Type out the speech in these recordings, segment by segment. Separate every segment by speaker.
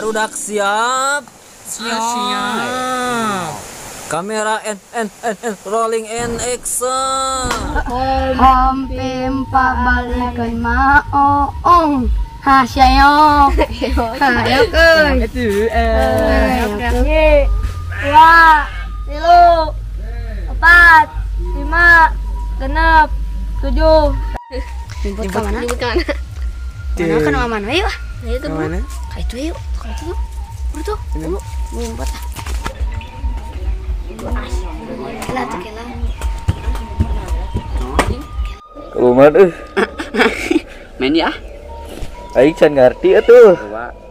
Speaker 1: Barudak siap.
Speaker 2: Siap.
Speaker 1: Kamera and rolling and action.
Speaker 3: Hampir balikan maong. Hasyayo. Hayo keun.
Speaker 2: Itu
Speaker 3: Oke. 2, 3, 4, 5, 6, 7. Jemput ke mana? Jemput ke mana? Mana kan mana? Ayo. Ayo tuh. Mana? Kayak itu yuk. Kayak itu. Udah tuh. Jemput ah. Kela tuh kela.
Speaker 1: Rumah tuh.
Speaker 2: main ya.
Speaker 1: Aing can ngerti atuh.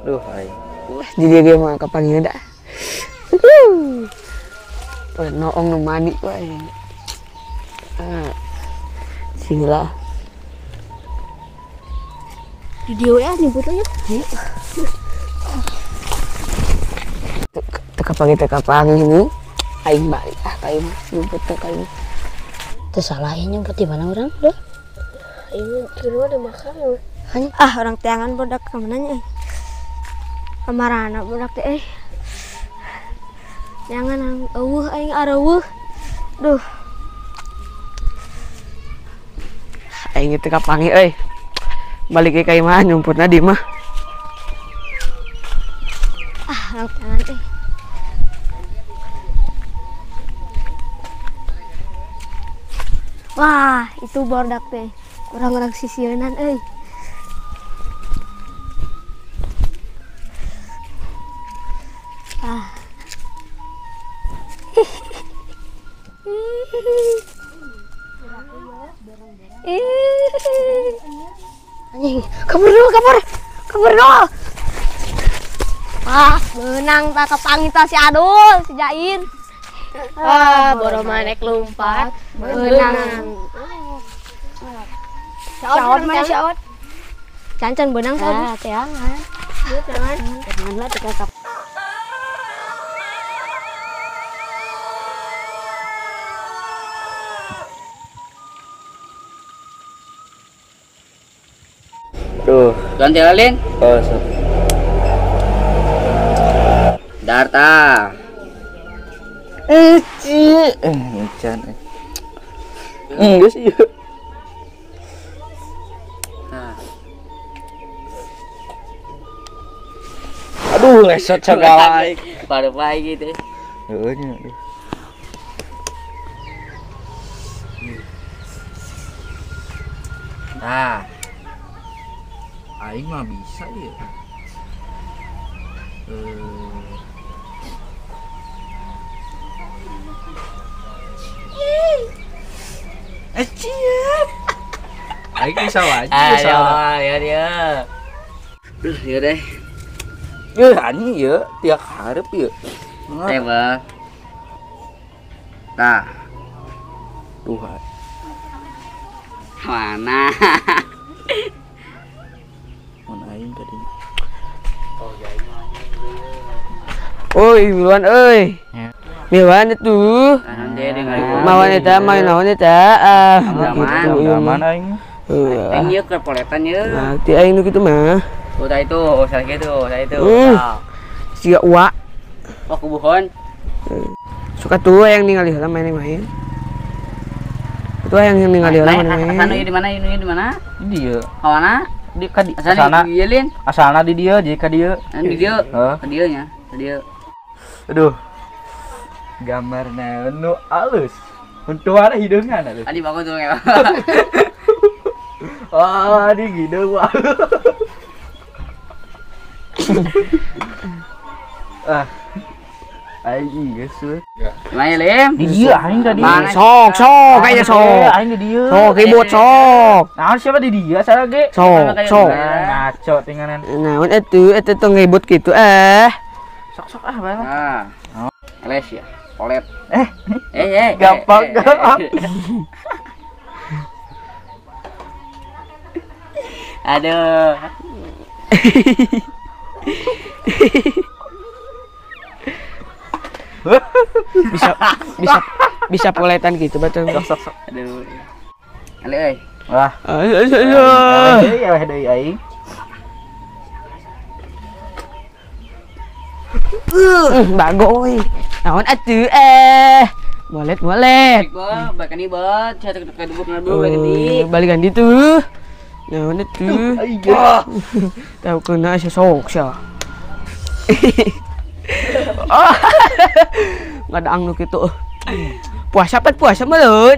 Speaker 1: Duh, aing.
Speaker 4: Jadi dia mau kapan dah. Noong nu mandi wae. Sila.
Speaker 3: Video ya nyebut aja.
Speaker 4: Teka-pangi ini. Aing balik kayak nyebut kayak. Terus salahnya nyebut di mana orang? Udah.
Speaker 3: Ini kira udah makan. Orang tiangan bodak kemananya kamarana bodak teh jangan aing arawuh duh
Speaker 4: Aing teh kapangi euy balik ke mah nyumputna di mah
Speaker 3: orang tiangan teh wah itu bodak teh orang-orang sisieunan euy. Anjing, kabur dulu. Menang tak kepangita si Adul, si Jair. Boro manek lompat. Menang. Syaot mana syaot? Cancan benang tadi. Tiangan. Tiangan lah tiga kap.
Speaker 1: Tuh.
Speaker 2: Ganti lalin.
Speaker 1: Oh, so.
Speaker 2: Darta.
Speaker 1: Ngecan. Enggak sih.
Speaker 2: Nah.
Speaker 1: Aduh, ngesot segala.
Speaker 2: Baru baik gitu.
Speaker 1: Heeh nya. Aduh.
Speaker 2: Nah. Aing mah bisa ya.
Speaker 1: Ciap. Aing bisa aja.
Speaker 2: Ayo, ya dia. Duh, ya deh.
Speaker 1: Ya anjing ya, tiap hareup ya.
Speaker 2: Tebel. Nah.
Speaker 1: Tuhan.
Speaker 2: Mana?
Speaker 1: Mun aing tadi.
Speaker 4: Oi, Milwan euy. Milwan itu.
Speaker 2: Kanan dia dengan
Speaker 4: Mawan eta main naon eta? Gitu
Speaker 1: Aman aing.
Speaker 2: Aing ieu kepoletan ieu.
Speaker 4: Nah, ti aing nu kitu mah.
Speaker 2: Udah itu, saya gitu, saya itu.
Speaker 4: Siga uwa.
Speaker 2: Oh, kubuhon.
Speaker 4: Suka tuh yang ningali heula main-main. Itu yang ningali heula main-main.
Speaker 2: Anu di mana? Ini di mana?
Speaker 1: Di dieu.
Speaker 2: Kawana?
Speaker 1: Di ka di
Speaker 2: Asana di Lin.
Speaker 1: Asalna di dieu, jadi ka dieu.
Speaker 2: Di dia.
Speaker 1: Heeh.
Speaker 2: Di dia nya. Di dia.
Speaker 1: Aduh. Gambarna nu alus. Untuk ada hidungan atuh.
Speaker 2: Adi bagus tuh ya.
Speaker 1: Ah, di gitu wah. Aing geus we.
Speaker 2: Main Lim.
Speaker 1: Di dieu aing tadi.
Speaker 4: Sok kayaknya sok.
Speaker 1: Aing di dieu.
Speaker 4: Sok ribut sok.
Speaker 1: Nah, siapa di dia? Saya ge.
Speaker 4: Sok.
Speaker 1: Ngaco tinganan.
Speaker 4: Nah, itu tuh ribut gitu
Speaker 1: Sok ah bang.
Speaker 2: Nah. Les ya. Polet.
Speaker 1: Gampang.
Speaker 2: Aduh.
Speaker 4: bisa poletan gitu betul.
Speaker 1: Sok.
Speaker 2: Aduh. Ale euy.
Speaker 1: Wah.
Speaker 4: Ayo.
Speaker 1: Ya, deui aing.
Speaker 4: Bagoy. Naon atuh Molet.
Speaker 2: Bahkan ini buat saya kedubuk nabuk ini.
Speaker 4: Balikan di tuh. Naon atuh? Tahu kena sesok sia. Ngadang nu kitu. Puasa meuleun.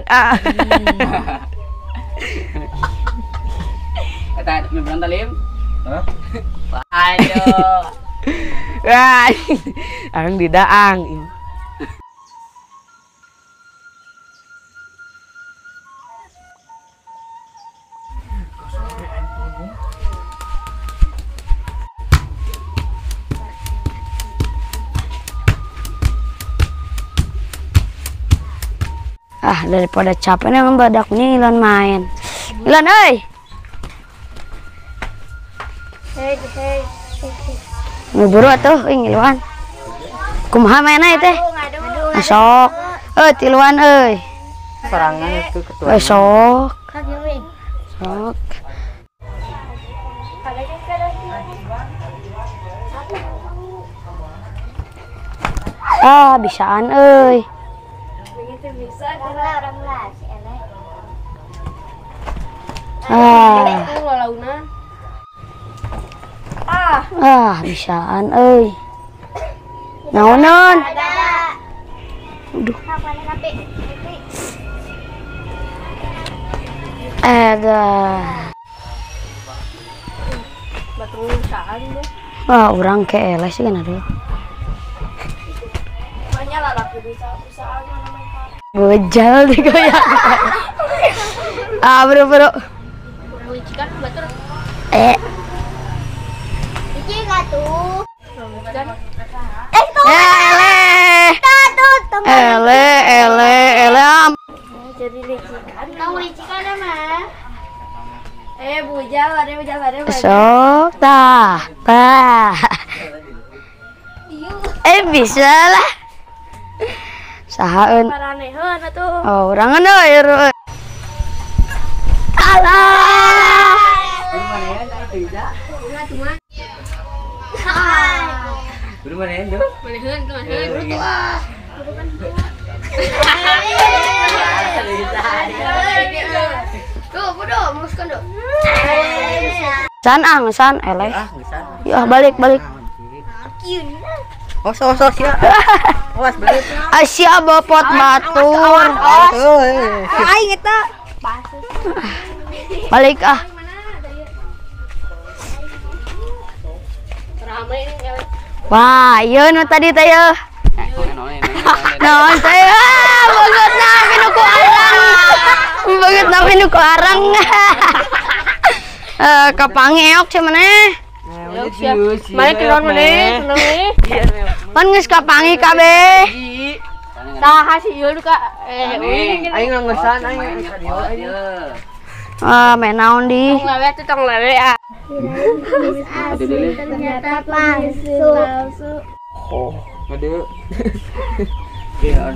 Speaker 2: Kata memang talim. Hah? Aduh.
Speaker 4: Wah. Areng didaang. Daripada capek nih badak nih Ilan main. Ilan euy.
Speaker 3: Hei.
Speaker 4: Nguburu atuh ngiluan. Kumaha mainna teh? Sok. Tiluan euy.
Speaker 2: Sorangan itu ketua.
Speaker 4: Sok. Sok. Bisaan euy.
Speaker 3: Bisa orang lah si Eleh.
Speaker 4: Bisaan euy. Naonon? Aduh.
Speaker 3: Batu saan deh.
Speaker 4: Urang ke Eleh sih kan aduh.
Speaker 3: Banyak lah laku bisa usaha
Speaker 4: Bejal di goyang. Bro.
Speaker 3: Cikan batur.
Speaker 2: Iki enggak tuh.
Speaker 4: Ele.
Speaker 3: Jadi licikan. Tahu licikan mah. Bujal ada.
Speaker 4: Sok tah. Bisa lah. Sahaeun.
Speaker 3: Paraneheun atuh.
Speaker 4: Urangan euy. Alah.
Speaker 2: Buru mana ya, Jo?
Speaker 3: Maneheun. Tuh, bodo, muskan do.
Speaker 4: San Eleh. Ya balik.
Speaker 2: Sos ya. Awas balik.
Speaker 4: Asia bopot batur.
Speaker 3: Aing eta.
Speaker 4: Balik
Speaker 3: Rame ini.
Speaker 4: Wah, ieu nu tadi teh yeuh. Naon teh? Beget na pinu ku arang. Kapangeok cenah maneh.
Speaker 3: Mane kenon maneh, kenon nih.
Speaker 4: Pan geus kapangi kabeh.
Speaker 3: Saha si ieu ka?
Speaker 2: Aing ngesan aing.
Speaker 4: Main naon di?
Speaker 3: Tong lewe ah.
Speaker 2: Ternyata
Speaker 3: palsu.
Speaker 2: Ngade. Kian.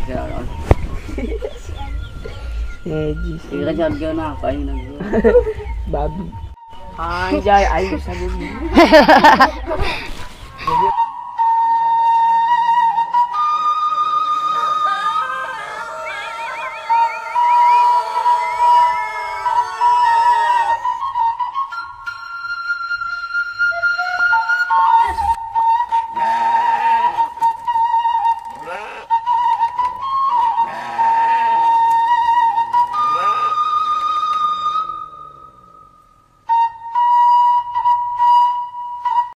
Speaker 4: Jis.
Speaker 2: Ira jargon apa ini nang.
Speaker 4: Babi.
Speaker 2: Anjay aing bisa